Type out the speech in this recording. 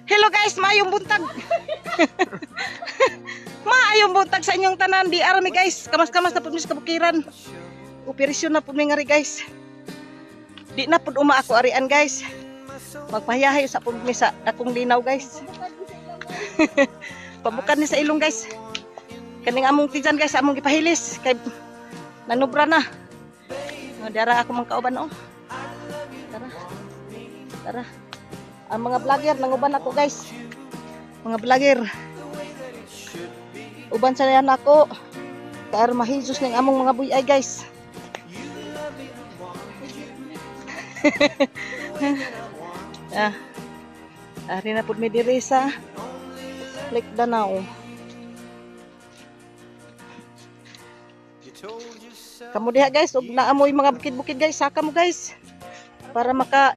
Hello guys, maayong buntag. Maayong buntag sa inyong tanan. Di arami guys, kamas-kamas na pud mis kabukiran. Operasyon na pud mi ngari guys. Di na pud uma ako arian guys. Magpahiyahay sa pud mi sa akong linaw guys. Pabukan ni sa ilong guys. Kaning among tijan guys, among gipahilis kay nanubra na. Dara ako mang kauban oh. Tara. Tara. Ang mga vlogger nanguban ako guys. Mga vlogger. Uban sa yan ako. Kaya mahisus ng among mga buyay guys. Ari na pud mi diri sa Lake Danau. Kamu diha guys, ug naamoy mga bukid-bukid guys, saka mo guys para maka